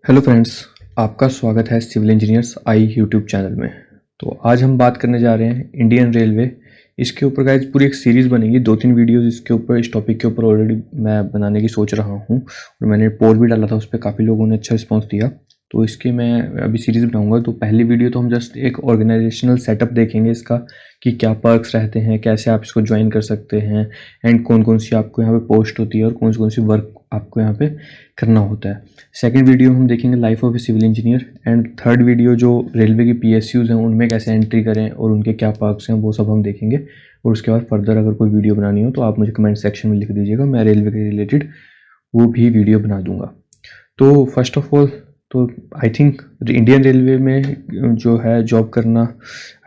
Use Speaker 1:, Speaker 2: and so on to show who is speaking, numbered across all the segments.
Speaker 1: Hello friends, आपका स्वागत है सिविल इंजीनियर्स आई यूट्यूब चैनल में। तो आज हम बात करने जा रहे हैं इंडियन रेलवे। इसके ऊपर गाइज पूरी एक सीरीज़ बनेगी, 2-3 वीडियोस इसके ऊपर, इस टॉपिक के ऊपर ऑलरेडी मैं बनाने की सोच रहा हूं और मैंने पोल भी डाला था, उस पर काफ़ी लोगों ने अच्छा रिस्पॉन्स दिया। तो इसके मैं अभी सीरीज़ बनाऊंगा। तो पहली वीडियो तो हम जस्ट एक ऑर्गेनाइजेशनल सेटअप देखेंगे इसका, कि क्या पर्क्स रहते हैं, कैसे आप इसको ज्वाइन कर सकते हैं, एंड कौन कौन सी आपको यहाँ पे पोस्ट होती है और कौन कौन सी वर्क आपको यहाँ पे करना होता है। सेकंड वीडियो हम देखेंगे life of a civil engineer. And third video जो रेलवे की पीएसयूज़ हैं उनमें कैसे एंट्री करें और उनके क्या पर्क्स हैं वो सब हम देखेंगे। और उसके बाद फर्दर अगर कोई वीडियो बनानी हो तो आप मुझे कमेंट सेक्शन में लिख दीजिएगा, मैं रेलवे के रिलेटेड वो भी वीडियो बना दूंगा। तो फर्स्ट ऑफ ऑल तो आई थिंक इंडियन रेलवे में जो है जॉब करना,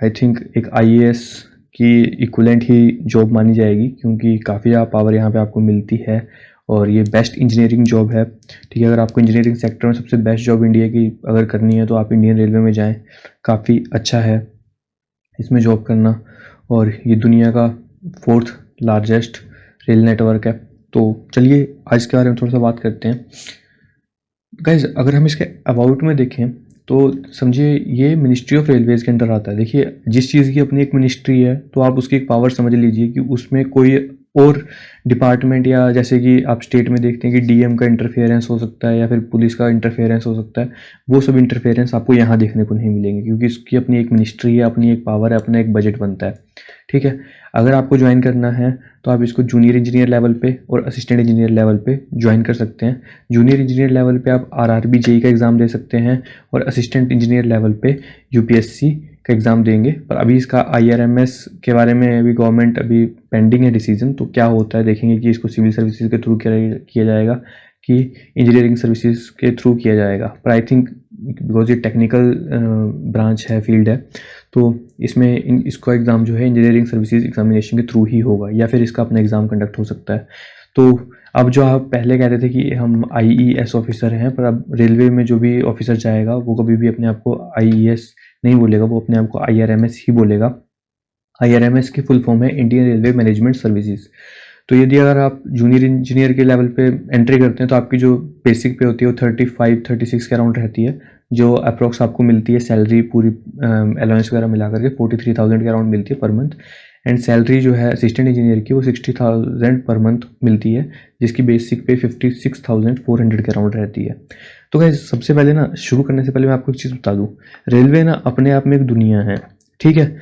Speaker 1: आई थिंक एक आईएएस की इक्विवेलेंट ही जॉब मानी जाएगी, क्योंकि काफ़ी ज़्यादा पावर यहाँ पे आपको मिलती है और ये बेस्ट इंजीनियरिंग जॉब है। ठीक है, अगर आपको इंजीनियरिंग सेक्टर में सबसे बेस्ट जॉब इंडिया की अगर करनी है तो आप इंडियन रेलवे में जाएं, काफ़ी अच्छा है इसमें जॉब करना। और ये दुनिया का 4th लार्जेस्ट रेल नेटवर्क है। तो चलिए आज के बारे में थोड़ा सा बात करते हैं गाइज। अगर हम इसके अबाउट में देखें तो समझिए ये मिनिस्ट्री ऑफ रेलवेज़ के अंडर आता है। देखिए, जिस चीज़ की अपनी एक मिनिस्ट्री है तो आप उसकी एक पावर समझ लीजिए कि उसमें कोई और डिपार्टमेंट, या जैसे कि आप स्टेट में देखते हैं कि डीएम का इंटरफेरेंस हो सकता है या फिर पुलिस का इंटरफेरेंस हो सकता है, वो सब इंटरफेरेंस आपको यहाँ देखने को नहीं मिलेंगे, क्योंकि इसकी अपनी एक मिनिस्ट्री है, अपनी एक पावर है, अपना एक बजट बनता है। ठीक है, अगर आपको ज्वाइन करना है तो आप इसको जूनियर इंजीनियर लेवल पे और असिस्टेंट इंजीनियर लेवल पे ज्वाइन कर सकते हैं। जूनियर इंजीनियर लेवल पे आप आरआरबी जेई का एग्ज़ाम दे सकते हैं और असिस्टेंट इंजीनियर लेवल पे यूपीएससी का एग्ज़ाम देंगे। पर अभी इसका आईआरएमएस के बारे में अभी गवर्नमेंट अभी पेंडिंग है डिसीजन, तो क्या होता है देखेंगे कि इसको सिविल सर्विसेज के थ्रू किया जाएगा कि इंजीनियरिंग सर्विसेज के थ्रू किया जाएगा। पर आई थिंक बिकॉज ये टेक्निकल ब्रांच है, फील्ड है, तो इसमें इसका एग्ज़ाम जो है इंजीनियरिंग सर्विसेज एग्जामिनेशन के थ्रू ही होगा, या फिर इसका अपना एग्ज़ाम कंडक्ट हो सकता है। तो अब जो आप पहले कहते थे कि हम आईईएस ऑफिसर हैं, पर अब रेलवे में जो भी ऑफिसर जाएगा वो कभी भी अपने आप को आईईएस नहीं बोलेगा, वो अपने आप को आईआरएमएस ही बोलेगा। आईआरएमएस की फुल फॉर्म है इंडियन रेलवे मैनेजमेंट सर्विसेज। तो यदि अगर आप जूनियर इंजीनियर के लेवल पे एंट्री करते हैं तो आपकी जो बेसिक पे होती है वो 35-36 के अराउंड रहती है, जो अप्रोक्स आपको मिलती है सैलरी पूरी अलाउंस वगैरह मिला करके 43,000 के अराउंड मिलती है पर मंथ। एंड सैलरी जो है असिस्टेंट इंजीनियर की वो 60,000 पर मंथ मिलती है, जिसकी बेसिक पे 56,400 के अराउंड रहती है। तो गाइस सबसे पहले ना, शुरू करने से पहले मैं आपको एक चीज़ बता दूँ, रेलवे ना अपने आप में एक दुनिया है। ठीक है,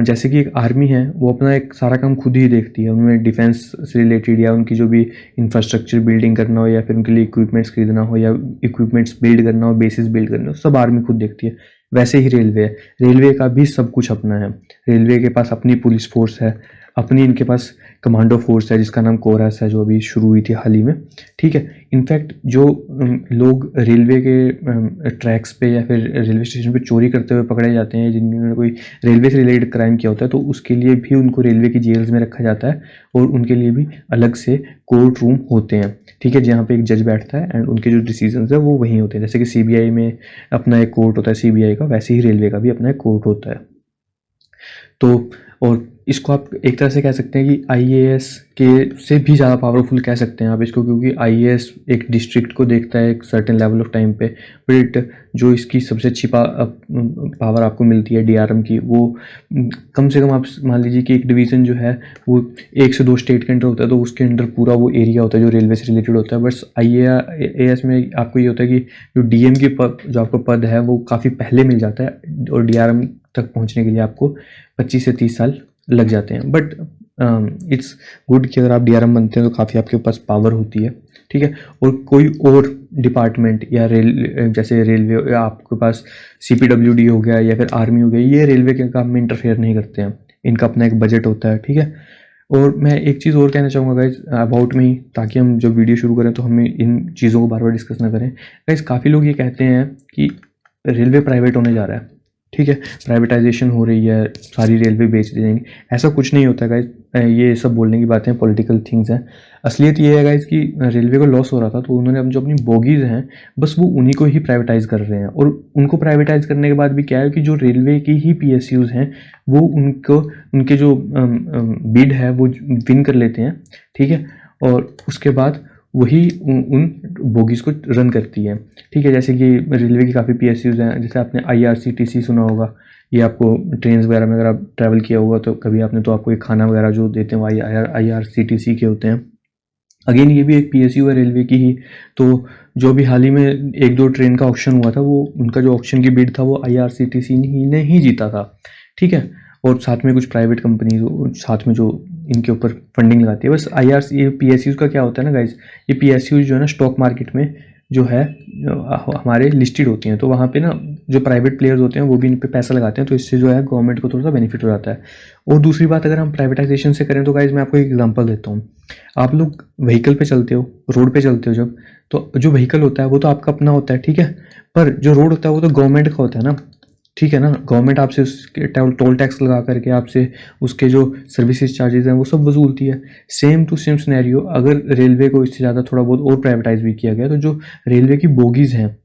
Speaker 1: जैसे कि एक आर्मी है वो अपना एक सारा काम खुद ही देखती है, उनमें डिफेंस से रिलेटेड या उनकी जो भी इंफ्रास्ट्रक्चर बिल्डिंग करना हो या फिर उनके लिए इक्विपमेंट्स खरीदना हो या इक्विपमेंट्स बिल्ड करना हो, बेसिस बिल्ड करना हो, सब आर्मी खुद देखती है। वैसे ही रेलवे है, रेलवे का भी सब कुछ अपना है। रेलवे के पास अपनी पुलिस फोर्स है, अपनी इनके पास कमांडो फोर्स है जिसका नाम कोरस है, जो अभी शुरू हुई थी हाल ही में। ठीक है, इनफैक्ट जो लोग रेलवे के ट्रैक्स पे या फिर रेलवे स्टेशन पे चोरी करते हुए पकड़े जाते हैं, जिन्होंने कोई रेलवे से रिलेटेड क्राइम किया होता है, तो उसके लिए भी उनको रेलवे की जेल्स में रखा जाता है और उनके लिए भी अलग से कोर्ट रूम होते हैं। ठीक है, जहाँ पे एक जज बैठता है एंड उनके जो डिसीजंस है वो वहीं होते हैं। जैसे कि सीबीआई में अपना एक कोर्ट होता है सीबीआई का, वैसे ही रेलवे का भी अपना एक कोर्ट होता है। तो और इसको आप एक तरह से कह सकते हैं कि आईएएस के से भी ज़्यादा पावरफुल कह सकते हैं आप इसको, क्योंकि आईएएस एक डिस्ट्रिक्ट को देखता है एक सर्टेन लेवल ऑफ टाइम पे, बट जो इसकी सबसे अच्छी पावर आपको मिलती है डीआरएम की, वो कम से कम आप मान लीजिए कि एक डिवीज़न जो है वो 1 से 2 स्टेट के अंडर होता है, तो उसके अंडर पूरा वो एरिया होता है जो रेलवे से रिलेटेड होता है। बस आईएएस में आपको ये होता है कि जो डीएम की जो आपका पद है वो काफ़ी पहले मिल जाता है और डीआरएम तक पहुँचने के लिए आपको 25 से 30 साल लग जाते हैं। बट इट्स गुड कि अगर आप डीआरएम बनते हैं तो काफ़ी आपके पास पावर होती है। ठीक है, और कोई और डिपार्टमेंट या जैसे रेलवे या आपके पास सीपीडब्ल्यूडी हो गया या फिर आर्मी हो गया, ये रेलवे के काम में इंटरफेयर नहीं करते हैं, इनका अपना एक बजट होता है। ठीक है, और मैं एक चीज़ और कहना चाहूँगा गाइज अबाउट में ही, ताकि हम जब वीडियो शुरू करें तो हम इन चीज़ों को बार बार डिस्कस ना करें। गाइज काफ़ी लोग ये कहते हैं कि रेलवे प्राइवेट होने जा रहा है, ठीक है, प्राइवेटाइजेशन हो रही है, सारी रेलवे बेच दी जाएंगी। ऐसा कुछ नहीं होता गाइज, ये सब बोलने की बातें पॉलिटिकल थिंग्स हैं। असलियत ये है गाइज कि रेलवे को लॉस हो रहा था, तो उन्होंने जो अपनी बोगीज़ हैं बस वो उन्हीं को ही प्राइवेटाइज कर रहे हैं। और उनको प्राइवेटाइज करने के बाद भी क्या है कि जो रेलवे की ही पीएसयूज़ हैं वो उनके जो बिड है वो विन कर लेते हैं। ठीक है, और उसके बाद वही उन बोगीज़ को रन करती है। ठीक है, जैसे कि रेलवे की काफ़ी PSUs हैं, जैसे आपने IRCTC सुना होगा, ये आपको ट्रेन वगैरह में अगर आप ट्रैवल किया होगा तो कभी आपने, तो आपको एक खाना वगैरह जो देते हैं वो IRCTC के होते हैं। अगेन ये भी एक PSU है रेलवे की ही। तो जो भी हाल ही में 1-2 ट्रेन का ऑक्शन हुआ था, वो उनका जो ऑक्शन की बिड था वो IRCTC ने ही जीता था। ठीक है, और साथ में कुछ प्राइवेट कंपनी साथ में जो इनके ऊपर फंडिंग लगाती है। बस ये PSUs का क्या होता है ना गाइज, ये PSUs जो है ना स्टॉक मार्केट में जो है हमारे लिस्टेड होती हैं, तो वहाँ पे ना जो प्राइवेट प्लेयर्स होते हैं वो भी इन पे पैसा लगाते हैं, तो इससे जो है गवर्नमेंट को थोड़ा सा बेनिफिट हो जाता है। और दूसरी बात, अगर हम प्राइवेटाइजेशन से करें तो गाइज मैं आपको एक एग्जांपल देता हूँ। आप लोग व्हीकल पे चलते हो, रोड पे चलते हो जब, तो जो व्हीकल होता है वो तो आपका अपना होता है, ठीक है, पर जो रोड होता है वो तो गवर्नमेंट का होता है ना। ठीक है ना, गवर्नमेंट आपसे उसके टोल टैक्स लगा करके आपसे उसके जो सर्विसेज चार्जेस हैं वो सब वसूलती है। सेम टू सेम सिनेरियो अगर रेलवे को इससे ज़्यादा थोड़ा बहुत और प्राइवेटाइज भी किया गया तो जो रेलवे की बोगीज़ हैं,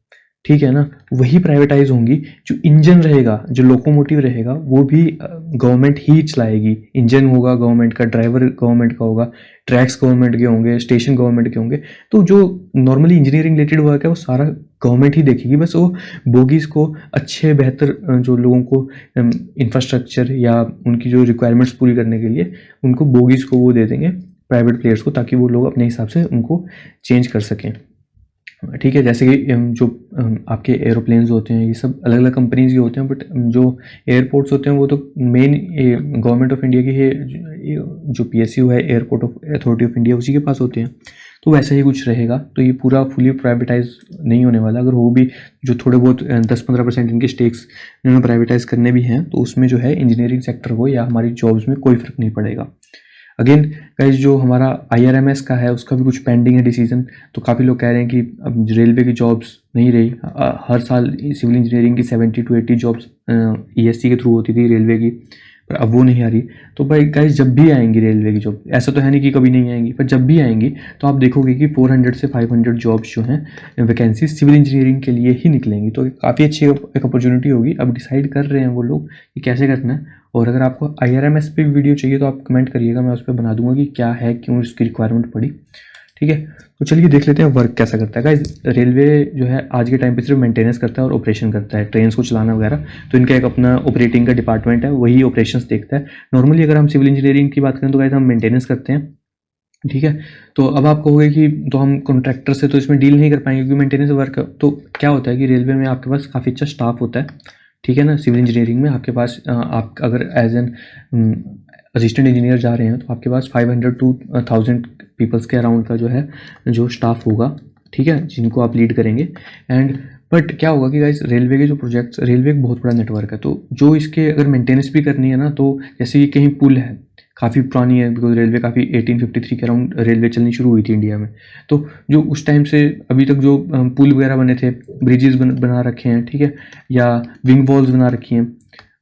Speaker 1: ठीक है ना, वही प्राइवेटाइज होंगी। जो इंजन रहेगा, जो लोकोमोटिव रहेगा, वो भी गवर्नमेंट ही चलाएगी। इंजन होगा गवर्नमेंट का, ड्राइवर गवर्नमेंट का होगा, ट्रैक्स गवर्नमेंट के होंगे, स्टेशन गवर्नमेंट के होंगे। तो जो नॉर्मली इंजीनियरिंग रिलेटेड वर्क है वो सारा गवर्नमेंट ही देखेगी। बस वो बोगीज़ को अच्छे बेहतर जो लोगों को इंफ्रास्ट्रक्चर या उनकी जो रिक्वायरमेंट्स पूरी करने के लिए उनको बोगीज़ को वो दे देंगे प्राइवेट प्लेयर्स को, ताकि वो लोग अपने हिसाब से उनको चेंज कर सकें। ठीक है, जैसे कि जो आपके एरोप्लेन्स होते हैं ये सब अलग अलग कंपनीज के होते हैं, बट जो एयरपोर्ट्स होते हैं वो तो मेन गवर्नमेंट ऑफ इंडिया की है। जो PSU है, एयरपोर्ट अथॉरिटी ऑफ इंडिया, उसी के पास होते हैं। तो वैसा ही कुछ रहेगा। तो ये पूरा फुली प्राइवेटाइज नहीं होने वाला। अगर वो भी जो थोड़े बहुत 10-15% इनके स्टेक्स इन्होंने प्राइवेटाइज करने भी हैं, तो उसमें जो है इंजीनियरिंग सेक्टर को या हमारी जॉब्स में कोई फ़र्क नहीं पड़ेगा। अगेन गाइज, जो हमारा IRMS का है उसका भी कुछ पेंडिंग है डिसीजन। तो काफ़ी लोग कह रहे हैं कि अब रेलवे की जॉब्स नहीं रही। हर साल सिविल इंजीनियरिंग की 70 to 80 जॉब्स ESC के थ्रू होती थी रेलवे की, पर अब वो नहीं आ रही। तो भाई गाइज, जब भी आएंगी रेलवे की जॉब, ऐसा तो है नहीं कि कभी नहीं आएंगी, पर जब भी आएंगी तो आप देखोगे कि 400 से 500 जॉब्स जो हैं वैकेंसी सिविल इंजीनियरिंग के लिए ही निकलेंगी। तो काफ़ी अच्छी एक अपॉर्चुनिटी होगी। अब डिसाइड कर रहे हैं वो लोग कि कैसे करना है। और अगर आपको IRMS पे वीडियो चाहिए तो आप कमेंट करिएगा, मैं उस पर बना दूंगा कि क्या है, क्यों इसकी रिक्वायरमेंट पड़ी। ठीक है, तो चलिए देख लेते हैं वर्क कैसा करता है। गाइज, रेलवे जो है आज के टाइम पे सिर्फ मेंटेनेंस करता है और ऑपरेशन करता है, ट्रेन को चलाना वगैरह। तो इनका एक अपना ऑपरेटिंग का डिपार्टमेंट है, वही ऑपरेशंस देखता है। नॉर्मली अगर हम सिविल इंजीनियरिंग की बात करें तो गाइज हम मेंटेनेंस करते हैं। ठीक है, तो अब आप कहोगे कि तो हम कॉन्ट्रैक्टर से तो इसमें डील नहीं कर पाएंगे क्योंकि मेंटेनेंस वर्क। तो क्या होता है कि रेलवे में आपके पास काफ़ी अच्छा स्टाफ होता है। ठीक है ना, सिविल इंजीनियरिंग में आपके पास आप अगर एज एन असिस्टेंट इंजीनियर जा रहे हैं तो आपके पास 500 to 1000 पीपल्स के अराउंड का जो है जो स्टाफ होगा। ठीक है, जिनको आप लीड करेंगे। एंड बट क्या होगा कि गाइस, रेलवे के जो प्रोजेक्ट्स, रेलवे एक बहुत बड़ा नेटवर्क है, तो जो इसके अगर मेंटेनेंस भी करनी है ना, तो जैसे कि कहीं पुल है, काफ़ी पुरानी है, बिकॉज रेलवे काफ़ी 1853 के अराउंड रेलवे चलनी शुरू हुई थी इंडिया में। तो जो उस टाइम से अभी तक जो पुल वगैरह बने थे, ब्रिजेस बना रखे हैं, ठीक है, या विंग वॉल्स बना रखी हैं,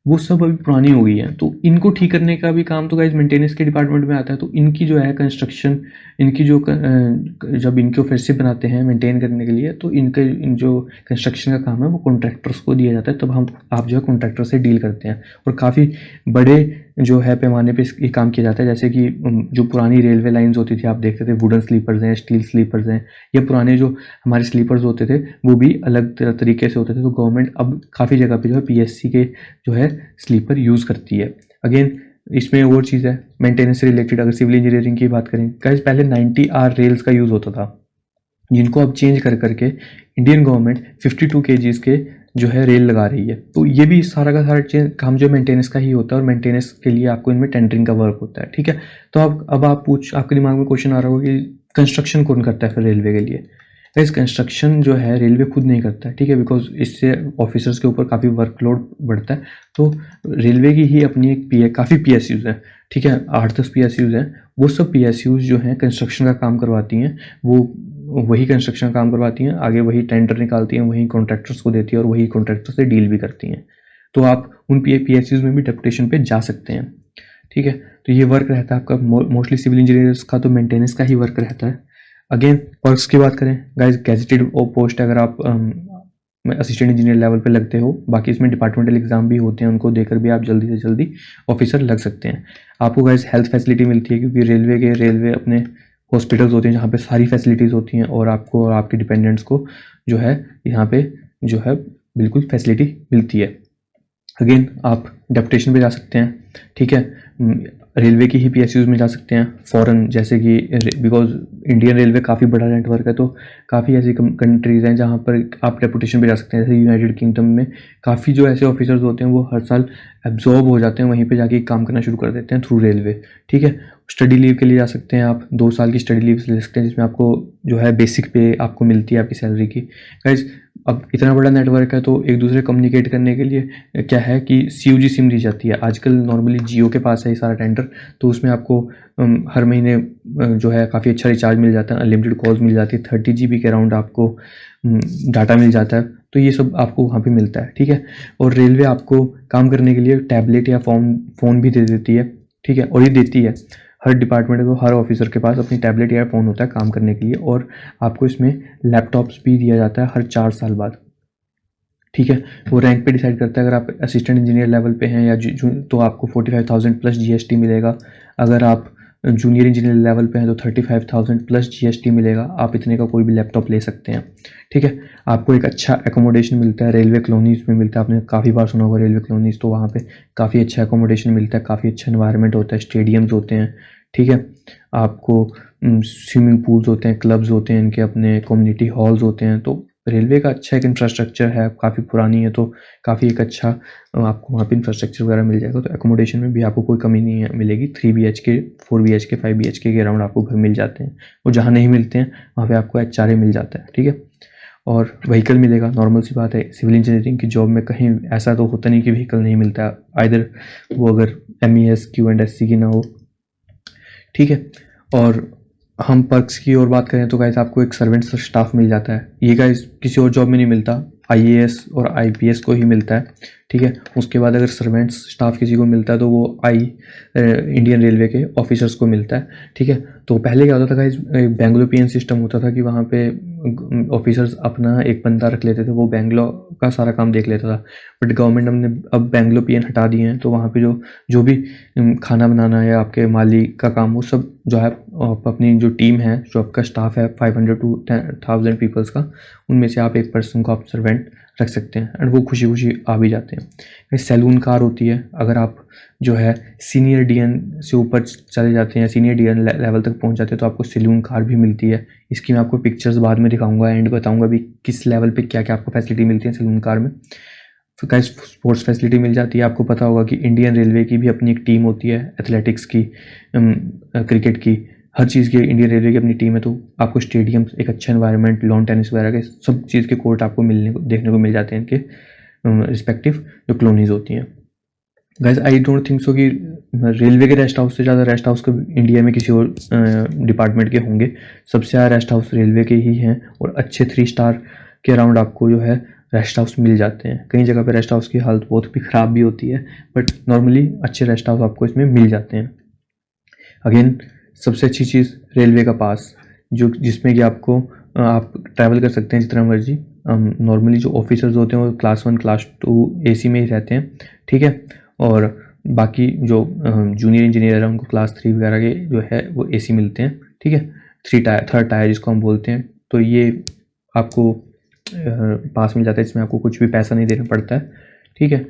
Speaker 1: वो सब अभी पुरानी हो गई हैं। तो इनको ठीक करने का भी काम तो गाइज मेंटेनेंस के डिपार्टमेंट में आता है। तो इनकी जो है कंस्ट्रक्शन, इनकी जो जब इनके फिर से बनाते हैं मेंटेन करने के लिए, तो इन जो कंस्ट्रक्शन का काम है वो कॉन्ट्रैक्टर्स को दिया जाता है। तब आप जो है कॉन्ट्रैक्टर से डील करते हैं और काफ़ी बड़े जो है पैमाने पे ये काम किया जाता है। जैसे कि जो पुरानी रेलवे लाइंस होती थी, आप देखते थे वुडन स्लीपर्स हैं, स्टील स्लीपर्स हैं, या पुराने जो हमारे स्लीपर्स होते थे वो भी अलग तरीके से होते थे। तो गवर्नमेंट अब काफ़ी जगह पे जो है PSC के जो है स्लीपर यूज़ करती है। अगेन इसमें और चीज़ है मेंटेनेंस से रिलेटेड। अगर सिविल इंजीनियरिंग की बात करें गाइस, पहले 90R रेल्स का यूज़ होता था, जिनको अब चेंज कर करके इंडियन गवर्नमेंट 52 kgs के जो है रेल लगा रही है। तो ये भी सारा का सारा काम जो मेंटेनेंस का ही होता है, और मेंटेनेंस के लिए आपको इनमें टेंडरिंग का वर्क होता है। ठीक है, तो अब आपके दिमाग में क्वेश्चन आ रहा होगा कि कंस्ट्रक्शन कौन करता है फिर रेलवे के लिए। गाइस, कंस्ट्रक्शन जो है रेलवे खुद नहीं करता है, ठीक है, बिकॉज इससे ऑफिसर्स के ऊपर काफ़ी वर्कलोड बढ़ता है। तो रेलवे की ही अपनी एक काफ़ी PSUs हैं, ठीक है, 8-10 PSUs हैं। वो सब PSUs जो हैं कंस्ट्रक्शन का काम करवाती हैं, वो वही कंस्ट्रक्शन का काम करवाती हैं, आगे वही टेंडर निकालती हैं, वही कॉन्ट्रैक्टर्स को देती है और वही कॉन्ट्रैक्टर से डील भी करती हैं। तो आप उन PSUs में भी डेपुटेशन पे जा सकते हैं। ठीक है, तो ये वर्क रहता है आपका मोस्टली सिविल इंजीनियर्स का, तो मेंटेनेंस का ही वर्क रहता है। अगेन वर्क्स की बात करें गाइस, गैजेटेड पोस्ट अगर आप असिस्टेंट इंजीनियर लेवल पे लगते हो, बाकी इसमें डिपार्टमेंटल एग्जाम भी होते हैं, उनको देकर भी आप जल्दी से जल्दी ऑफिसर लग सकते हैं। आपको गाइस हेल्थ फैसिलिटी मिलती है, क्योंकि रेलवे अपने हॉस्पिटल्स होते हैं जहाँ पे सारी फैसिलिटीज़ होती हैं और आपको और आपके डिपेंडेंट्स को जो है यहाँ पे जो है बिल्कुल फैसिलिटी मिलती है। अगेन आप डेप्यूटेशन पे जा सकते हैं, ठीक है, रेलवे की ही पीएसयूज़ में जा सकते हैं, फॉरेन जैसे कि बिकॉज इंडियन रेलवे काफ़ी बड़ा नेटवर्क है तो काफ़ी ऐसी कंट्रीज़ हैं जहाँ पर आप डेप्यूटेशन पे जा सकते हैं। जैसे यूनाइटेड किंगडम में काफ़ी जो ऐसे ऑफिसर्स होते हैं वो हर साल एब्जॉर्ब हो जाते हैं, वहीं पे जाके काम करना शुरू कर देते हैं थ्रू रेलवे, ठीक है। स्टडी लीव के लिए जा सकते हैं आप, 2 साल की स्टडी लीव ले सकते हैं जिसमें आपको जो है बेसिक पे आपको मिलती है आपकी सैलरी की। गाइज अब इतना बड़ा नेटवर्क है तो एक दूसरे कम्युनिकेट करने के लिए क्या है कि CUG सिम दी जाती है। आजकल नॉर्मली जियो के पास है ये सारा टेंडर, तो उसमें आपको हर महीने जो है काफ़ी अच्छा रिचार्ज मिल जाता है, अनलिमिटेड कॉल्स मिल जाती है, 30 GB के अराउंड आपको डाटा मिल जाता है, तो ये सब आपको वहाँ पे मिलता है, ठीक है। और रेलवे आपको काम करने के लिए टैबलेट या फ़ोन भी दे देती है, ठीक है, और ये देती है हर डिपार्टमेंट को, हर ऑफिसर के पास अपनी टैबलेट या फ़ोन होता है काम करने के लिए, और आपको इसमें लैपटॉप्स भी दिया जाता है हर 4 साल बाद, ठीक है। वो रैंक पे डिसाइड करता है, अगर आप असिस्टेंट इंजीनियर लेवल पे हैं या तो आपको 45,000 प्लस GST मिलेगा, अगर आप जूनियर इंजीनियर लेवल पे हैं तो 35,000 प्लस GST मिलेगा। आप इतने का कोई भी लैपटॉप ले सकते हैं, ठीक है। आपको एक अच्छा एकोमोडेशन मिलता है, रेलवे कॉलोनीज़ में मिलता है, आपने काफ़ी बार सुना होगा रेलवे कॉलोनीज़, तो वहाँ पे काफ़ी अच्छा एकोमोडेशन मिलता है, काफ़ी अच्छा एनवायरनमेंट होता है, स्टेडियम्स होते हैं, ठीक है। आपको स्विमिंग पूल्स होते हैं, क्लब्स होते हैं, इनके अपने कम्युनिटी हॉल्स होते हैं, तो रेलवे का अच्छा एक इंफ्रास्ट्रक्चर है, काफ़ी पुरानी है तो काफ़ी एक अच्छा आपको वहाँ पे इंफ्रास्ट्रक्चर वगैरह मिल जाएगा। तो एकोमोडेशन में भी आपको कोई कमी नहीं मिलेगी। 3 BHK 4 BHK 5 BHK के अराउंड आपको घर मिल जाते हैं, और जहाँ नहीं मिलते हैं वहाँ पे आपको HRA मिल जाता है, ठीक है। और व्हीकल मिलेगा, नॉर्मल सी बात है, सिविल इंजीनियरिंग की जॉब में कहीं ऐसा तो होता नहीं कि व्हीकल नहीं मिलता, आइदर वो अगर MES QS की ना हो, ठीक है। और हम पर्क्स की और बात करें तो गाइस आपको एक सर्वेंट स्टाफ मिल जाता है, ये गाइस किसी और जॉब में नहीं मिलता, IAS और IPS को ही मिलता है, ठीक है। उसके बाद अगर सर्वेंट्स स्टाफ किसी को मिलता है तो वो इंडियन रेलवे के ऑफिसर्स को मिलता है, ठीक है। तो पहले क्या होता था गाइस, बेंगलो PN सिस्टम होता था कि वहाँ पे ऑफिसर्स अपना एक बंदा रख लेते थे, वो बेंगलो का सारा काम देख लेता था। बट गवर्नमेंट हमने अब बेंगलो PN हटा दिए हैं, तो वहाँ पे जो भी खाना बनाना या आपके माली का काम, वो सब जो है अपनी जो टीम है, जो आपका स्टाफ है 500 to 1000 पीपल्स का, उनमें से आप एक पर्सन को आप सर्वेंट रख सकते हैं, एंड वो खुशी खुशी आ भी जाते हैं। सैलून कार होती है, अगर आप जो है सीनियर DN से ऊपर चले जाते हैं, सीनियर DN लेवल तक पहुंच जाते हैं, तो आपको सैलून कार भी मिलती है। इसकी मैं आपको पिक्चर्स बाद में दिखाऊंगा एंड बताऊंगा भी किस लेवल पे क्या क्या आपको फैसिलिटी मिलती है सैलून कार में। फिर गाइस स्पोर्ट्स फैसिलिटी मिल जाती है। आपको पता होगा कि इंडियन रेलवे की भी अपनी एक टीम होती है, एथलेटिक्स की, क्रिकेट की, हर चीज़ की इंडियन रेलवे की अपनी टीम है, तो आपको स्टेडियम, एक अच्छा एनवायरनमेंट, लॉन टेनिस वगैरह के सब चीज़ के कोर्ट आपको देखने को मिल जाते हैं इनके रिस्पेक्टिव जो कॉलोनीज होती हैं। Guys I don't think so कि रेलवे के रेस्ट हाउस से ज़्यादा रेस्ट हाउस को इंडिया में किसी और डिपार्टमेंट के होंगे। सबसे ज़्यादा रेस्ट हाउस रेलवे के ही हैं, और अच्छे 3 स्टार के अराउंड आपको जो है रेस्ट हाउस मिल जाते हैं। कई जगह पे रेस्ट हाउस की हालत बहुत भी ख़राब भी होती है, बट नॉर्मली अच्छे रेस्ट हाउस आपको इसमें मिल जाते हैं। अगेन सबसे अच्छी चीज़ रेलवे का पास, जिसमें कि आपको आप ट्रैवल कर सकते हैं जितना मर्जी। नॉर्मली जो ऑफिसर्स होते हैं वो क्लास 1 क्लास 2 AC में ही रहते हैं, ठीक है। और बाकी जो जूनियर इंजीनियर है उनको क्लास 3 वगैरह के जो है वो AC मिलते हैं, ठीक है। थर्ड टायर जिसको हम बोलते हैं, तो ये आपको पास मिल जाता है, इसमें आपको कुछ भी पैसा नहीं देना पड़ता है, ठीक है।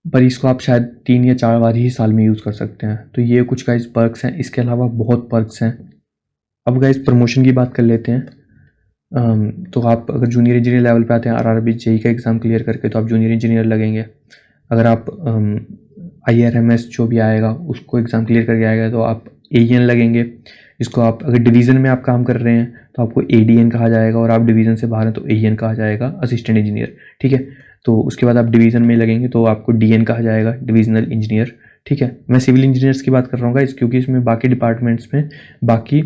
Speaker 1: पर इसको आप शायद 3 या 4 बार ही साल में यूज़ कर सकते हैं। तो ये कुछ गाइस पर्क्स हैं, इसके अलावा बहुत पर्क्स हैं। अब गाइस प्रमोशन की बात कर लेते हैं। तो आप अगर जूनियर इंजीनियर लेवल पे आते हैं, RRB JEE का एग्ज़ाम क्लियर करके, तो आप जूनियर इंजीनियर लगेंगे। अगर आप IRMS जो भी आएगा उसको एग्ज़ाम क्लियर करके आएगा तो आप AEN लगेंगे। इसको आप अगर डिवीज़न में आप काम कर रहे हैं तो आपको ADN कहा जाएगा, और आप डिवीज़न से बाहर हैं तो AEN कहा जाएगा, असिस्टेंट इंजीनियर, ठीक है। तो उसके बाद आप डिवीज़न में लगेंगे तो आपको DN कहा जाएगा, डिविजनल इंजीनियर, ठीक है। मैं सिविल इंजीनियर्स की बात कर रहा हूँ गाइस, क्योंकि इसमें बाकी डिपार्टमेंट्स में बाकी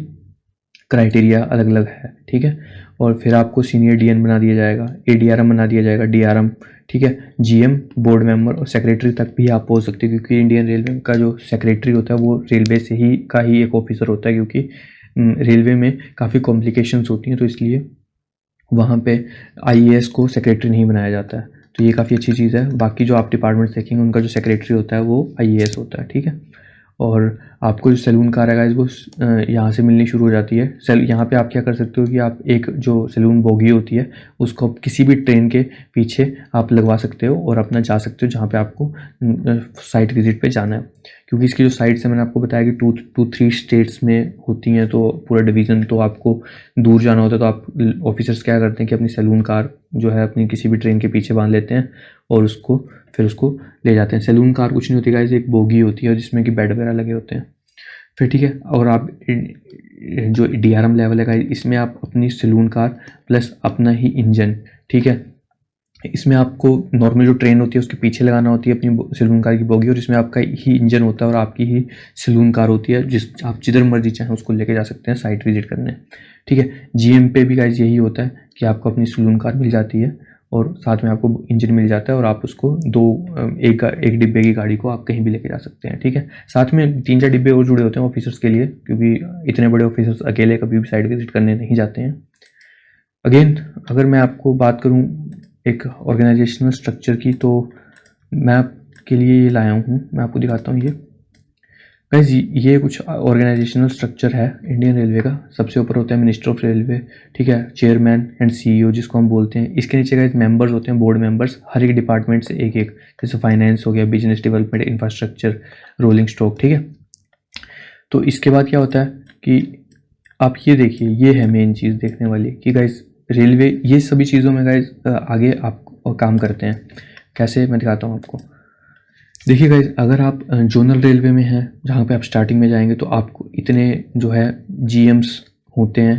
Speaker 1: क्राइटेरिया अलग अलग है, ठीक है। और फिर आपको सीनियर DN बना दिया जाएगा, ADRM बना दिया जाएगा, DRM, ठीक है। GM, बोर्ड मेंबर और सेक्रेटरी तक भी आप पहुंच सकते हैं, क्योंकि इंडियन रेलवे का जो सेक्रेटरी होता है वो रेलवे से ही का ही एक ऑफिसर होता है, क्योंकि रेलवे में काफ़ी कॉम्प्लिकेशंस होती हैं, तो इसलिए वहाँ पे IAS को सेक्रेटरी नहीं बनाया जाता है। तो ये काफ़ी अच्छी चीज़ है। बाकी जो आप डिपार्टमेंट देखेंगे उनका जो सेक्रेटरी होता है वो IAS होता है, ठीक है। और आपको जो सैलून कार है गाइस वो यहाँ से मिलनी शुरू हो जाती है। यहाँ पे आप क्या कर सकते हो कि आप एक जो सैलून बोगी होती है उसको आप किसी भी ट्रेन के पीछे आप लगवा सकते हो और अपना जा सकते हो जहाँ पे आपको साइट विजिट पे जाना है। क्योंकि इसकी जो साइट्स है मैंने आपको बताया कि 2-3 स्टेट्स में होती हैं, तो पूरा डिवीज़न, तो आपको दूर जाना होता है तो आप ऑफिसर्स क्या करते हैं कि अपनी सैलून कार जो है अपनी किसी भी ट्रेन के पीछे बांध लेते हैं और फिर उसको ले जाते हैं। सैलून कार कुछ नहीं होती गाइस, एक बोगी होती है जिसमें कि बेड वगैरह लगे होते हैं। फिर ठीक है, और आप जो DRM लेवल है गाइस, इसमें आप अपनी सैलून कार प्लस अपना ही इंजन, ठीक है, इसमें आपको नॉर्मल जो ट्रेन होती है उसके पीछे लगाना होती है अपनी सैलून कार की बोगी, और इसमें आपका ही इंजन होता है और आपकी ही सैलून कार होती है, आप जिधर मर्जी चाहें उसको लेके जा सकते हैं साइट विजिट करने। ठीक है, GM पे भी गाइस यही होता है कि आपको अपनी सैलून कार मिल जाती है और साथ में आपको इंजन मिल जाता है और आप उसको एक डिब्बे की गाड़ी को आप कहीं भी लेके जा सकते हैं। ठीक है, साथ में 3-4 डिब्बे और जुड़े होते हैं ऑफिसर्स के लिए, क्योंकि इतने बड़े ऑफिसर्स अकेले कभी भी साइट विजिट करने नहीं जाते हैं। अगेन अगर मैं आपको बात करूं एक ऑर्गेनाइजेशनल स्ट्रक्चर की, तो मैं आपके लिए ये लाया हूँ, मैं आपको दिखाता हूँ। ये गाइस ये कुछ ऑर्गेनाइजेशनल स्ट्रक्चर है इंडियन रेलवे का। सबसे ऊपर होता है मिनिस्टर ऑफ रेलवे, ठीक है, चेयरमैन एंड CEO जिसको हम बोलते हैं। इसके नीचे गाइस मेंबर्स होते हैं, बोर्ड मेंबर्स, हर एक डिपार्टमेंट से एक एक, जैसे फाइनेंस हो गया, business development, infrastructure, rolling stock. ठीक है, तो इसके बाद क्या होता है कि आप ये देखिए, ये है मेन चीज़ देखने वाली कि गाइस रेलवे ये सभी चीज़ों में गाइस आगे आप काम करते हैं। कैसे, मैं दिखाता हूँ आपको। देखिए गाइस, अगर आप जोनल रेलवे में हैं जहाँ पे आप स्टार्टिंग में जाएंगे तो आपको इतने जो है GMs होते हैं,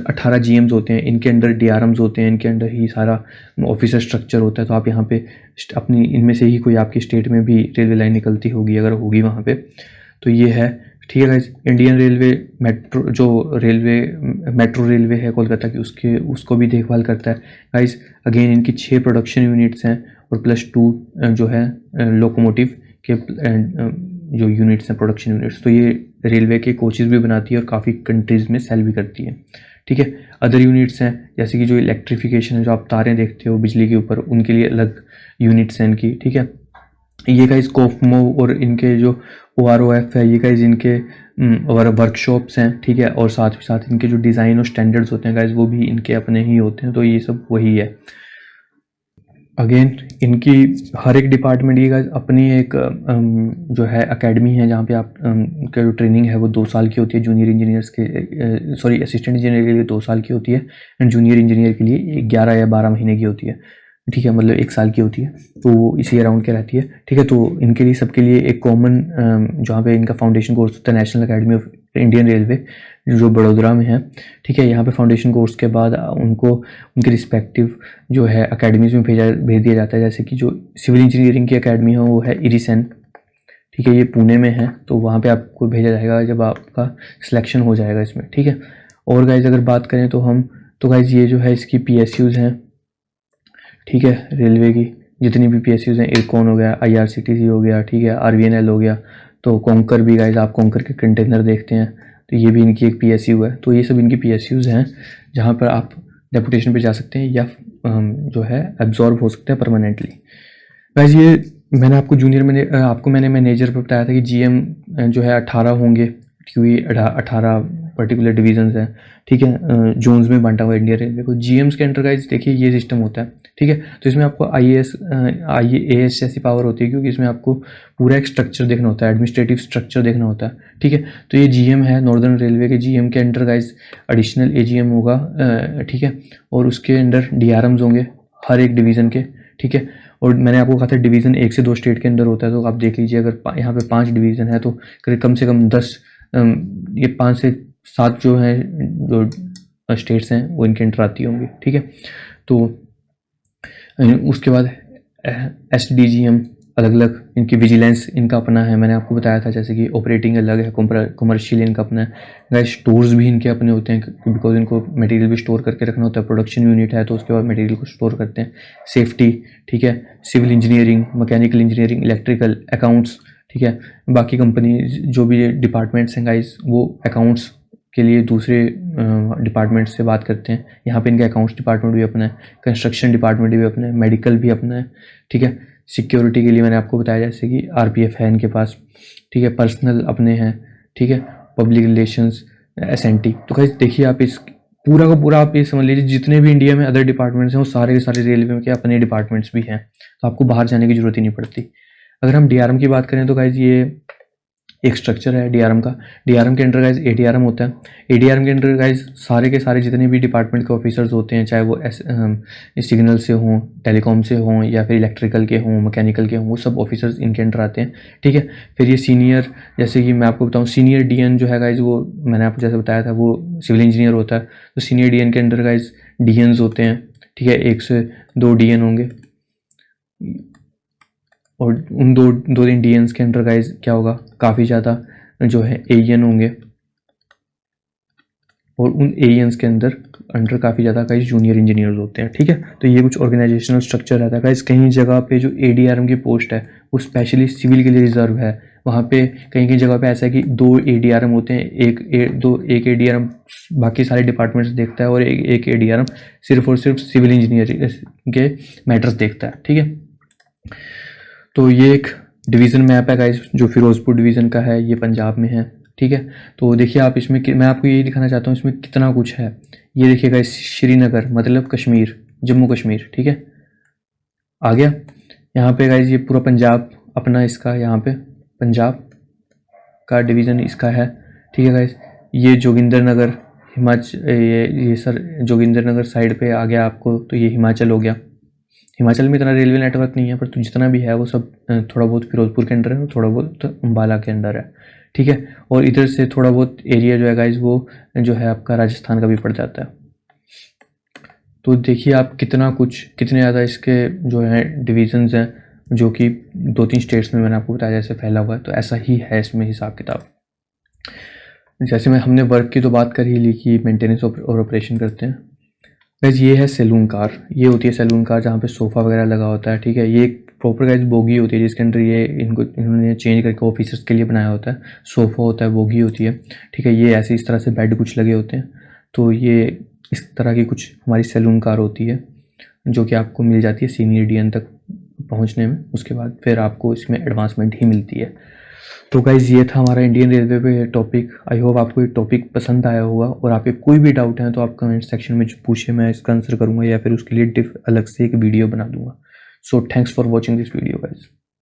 Speaker 1: 18 GMs होते हैं, इनके अंडर DRMs होते हैं, इनके अंडर ही सारा ऑफिसर स्ट्रक्चर होता है। तो आप यहाँ पे अपनी इनमें से ही कोई आपकी स्टेट में भी रेलवे लाइन निकलती होगी, अगर होगी वहाँ पे, तो ये है। ठीक है guys, Indian railway metro railway है कोलकाता की, उसको भी देखभाल करता है गाइस। अगेन इनकी 6 प्रोडक्शन यूनिट्स हैं और +2 जो है लोकोमोटिव के जो यूनिट्स हैं, प्रोडक्शन यूनिट्स। तो ये रेलवे के कोचेज़ भी बनाती है और काफ़ी कंट्रीज़ में सेल भी करती है। ठीक है, अदर यूनिट्स हैं जैसे कि जो इलेक्ट्रिफिकेशन है, जो आप तारें देखते हो बिजली के ऊपर, उनके लिए अलग यूनिट्स हैं इनकी। ठीक है, ये गाइस कोफमो और इनके जो OROF है, ये गाइस इनके वर्कशॉप्स हैं। ठीक है, और साथ ही साथ इनके जो डिज़ाइन और स्टैंडर्ड्स होते हैं गाइस वो भी इनके अपने ही होते हैं। तो ये सब वही है। अगेन इनकी हर एक डिपार्टमेंट की गाइस अपनी एक जो है एकेडमी है जहाँ पे आप का जो ट्रेनिंग है वो 2 साल की होती है। जूनियर इंजीनियर्स के असिस्टेंट इंजीनियर के लिए 2 साल की होती है एंड जूनियर इंजीनियर के लिए 11 या 12 महीने की होती है। ठीक है, मतलब 1 साल की होती है, तो वो इसी अराउंड के रहती है। ठीक है, तो इनके लिए सबके लिए एक कॉमन जहाँ पे इनका फाउंडेशन कोर्स होता है national academy of Indian railway जो बड़ोदरा में है। ठीक है, यहाँ पे फाउंडेशन कोर्स के बाद उनको उनके रिस्पेक्टिव जो है अकेडमीज़ में भेज दिया जाता है। जैसे कि जो सिविल इंजीनियरिंग की अकेडमी है वो है इरिसन। ठीक है, ये पुणे में है, तो वहाँ पे आपको भेजा जाएगा जब आपका सिलेक्शन हो जाएगा इसमें। ठीक है, और गाइज अगर बात करें तो गाइज ये जो है इसकी PSUs हैं। ठीक है, रेलवे की जितनी भी PSUs हैं, इरकॉन हो गया, IRCTC हो गया, ठीक है, RVNL हो गया, तो कोंकर भी गाइज, आप कोंकर के कंटेनर देखते हैं तो ये भी इनकी एक PSU है। तो ये सब इनकी PSUs हैं जहाँ पर आप डेपुटेशन पे जा सकते हैं या जो है एब्जॉर्ब हो सकते हैं परमानेंटली। गाइज ये मैंने आपको मैंने मैनेजर पर बताया था कि GM जो है 18 होंगे, क्योंकि 18 पर्टिकुलर डिवीजन्स हैं। ठीक है, जोन्स में बांटा हुआ इंडियन रेलवे को। GMs के अंडर गाइज देखिए ये सिस्टम होता है। ठीक है, तो इसमें आपको IAS जैसी पावर होती है, क्योंकि इसमें आपको पूरा एक स्ट्रक्चर देखना होता है, एडमिनिस्ट्रेटिव स्ट्रक्चर देखना होता है। ठीक है, तो ये GM है नॉर्दर्न रेलवे के। GM के अंडर गाइज एडिशनल AGM होगा। ठीक है, और उसके अंडर DRMs होंगे हर एक डिवीज़न के। ठीक है, और मैंने आपको कहा था डिवीज़न 1 से 2 स्टेट के अंदर होता है, तो आप देख लीजिए अगर यहाँ पे 5 डिवीज़न है तो कम से कम 10 ये 5 से 7 जो है जो स्टेट्स हैं वो इनके अंडर आती होंगी। ठीक है, तो उसके बाद SDGM अलग अलग, इनकी विजिलेंस इनका अपना है, मैंने आपको बताया था। जैसे कि ऑपरेटिंग अलग है, कमर्शियल इनका अपना है। गाइस स्टोर्स भी इनके अपने होते हैं, बिकॉज इनको मटेरियल भी स्टोर करके रखना होता है। प्रोडक्शन यूनिट है तो उसके बाद मटेरियल को स्टोर करते हैं। सेफ्टी, ठीक है, civil engineering, mechanical engineering, electrical, accounts. ठीक है, बाकी कंपनी जो भी डिपार्टमेंट्स हैं गाइस वो अकाउंट्स के लिए दूसरे डिपार्टमेंट से बात करते हैं। यहाँ पे इनका अकाउंट्स डिपार्टमेंट भी अपना है, कंस्ट्रक्शन डिपार्टमेंट भी अपना है, मेडिकल भी अपना है। ठीक है, सिक्योरिटी के लिए मैंने आपको बताया जैसे कि RPF है इनके पास। ठीक है, पर्सनल अपने हैं, ठीक है, पब्लिक रिलेशंस, एसएनटी। तो गाइस देखिए आप इस पूरा का पूरा आप ये समझ लीजिए जितने भी इंडिया में अदर डिपार्टमेंट्स हैं वो सारे के सारे रेलवे में के अपने डिपार्टमेंट्स भी हैं, तो आपको बाहर जाने की जरूरत ही नहीं पड़ती। अगर हम डीआरएम की बात करें तो गाइज ये एक स्ट्रक्चर है डीआरएम का। डीआरएम के अंडर गाइज एडीआरएम होता है। एडीआरएम के अंडर गाइज सारे के सारे जितने भी डिपार्टमेंट के ऑफिसर्स होते हैं, चाहे वो सिग्नल से हों, टेलीकॉम से हों, या फिर इलेक्ट्रिकल के हों, मैकेनिकल के हों, वो सब ऑफिसर्स इनके अंडर आते हैं। ठीक है, फिर ये सीनियर, जैसे कि मैं आपको बताऊँ सीनियर डीएन जो है गाइज, वो मैंने आपको जैसे बताया था वो सिविल इंजीनियर होता है। तो सीनियर डीएन के अंडर गाइज डीएन्स होते हैं। ठीक है, 1 से 2 डीएन होंगे, और उन दो तीन डीएन्स के अंडर गाइज क्या होगा, काफ़ी ज़्यादा जो है एएन होंगे, और उन एएन्स के अंडर काफ़ी ज़्यादा गाइज जूनियर इंजीनियर्स होते हैं। ठीक है, तो ये कुछ ऑर्गेनाइजेशनल स्ट्रक्चर रहता है गाइज। कहीं जगह पे जो एडीआरएम की पोस्ट है वो स्पेशली सिविल के लिए रिजर्व है। वहाँ पे कहीं कहीं जगह पे ऐसा है कि 2 एडीआरएम होते हैं, एक एडीआरएम बाकी सारे डिपार्टमेंट्स देखता है, और एक एडीआरएम सिर्फ और सिर्फ सिविल इंजीनियरिंग के मैटर्स देखता है। ठीक है, तो ये एक डिवीज़न मैप है गाइस जो फिरोजपुर डिवीज़न का है, ये पंजाब में है। ठीक है, तो देखिए आप इसमें मैं आपको यही दिखाना चाहता हूँ इसमें कितना कुछ है। ये देखिए गाइस श्रीनगर मतलब कश्मीर, जम्मू कश्मीर। ठीक है, आ गया यहाँ पे गाइस, ये पूरा पंजाब अपना इसका, यहाँ पे पंजाब का डिवीज़न इसका है। ठीक है गाइस, ये जोगिंदर नगर हिमाचल, ये सर जोगिंदर नगर साइड पे आ गया आपको, तो ये हिमाचल हो गया। हिमाचल में इतना रेलवे नेटवर्क नहीं है, पर तो जितना भी है वो सब थोड़ा बहुत फिरोजपुर के अंडर है और थोड़ा बहुत अम्बाला के अंडर है। ठीक है, और इधर से थोड़ा बहुत एरिया जो है गाइज वो जो है आपका राजस्थान का भी पड़ जाता है। तो देखिए आप कितने ज़्यादा इसके जो है डिविजन्स हैं, जो कि 2-3 स्टेट्स में मैंने आपको बताया जैसे फैला हुआ है। तो ऐसा ही है इसमें हिसाब किताब। जैसे हमने वर्क की तो बात कर ही ली कि मेंटेनेंस और ऑपरेशन करते हैं। गाइज ये है सैलून कार, ये होती है सैलून कार जहाँ पे सोफ़ा वगैरह लगा होता है। ठीक है, ये एक प्रॉपर गाइज बोगी होती है जिसके अंदर ये इन्होंने चेंज करके ऑफिसर्स के लिए बनाया होता है। सोफ़ा होता है, बोगी होती है। ठीक है, ये ऐसे इस तरह से बेड कुछ लगे होते हैं। तो ये इस तरह की कुछ हमारी सैलून कार होती है जो कि आपको मिल जाती है सीनियर डीएन तक पहुँचने में। उसके बाद फिर आपको इसमें एडवांसमेंट ही मिलती है। तो गाइज़ ये था हमारा इंडियन रेलवे पे टॉपिक। आई होप आपको ये टॉपिक पसंद आया होगा, और आपके कोई भी डाउट है तो आप कमेंट सेक्शन में पूछे, मैं इसका आंसर करूँगा या फिर उसके लिए अलग से एक वीडियो बना दूंगा। So thanks for watching this video guys.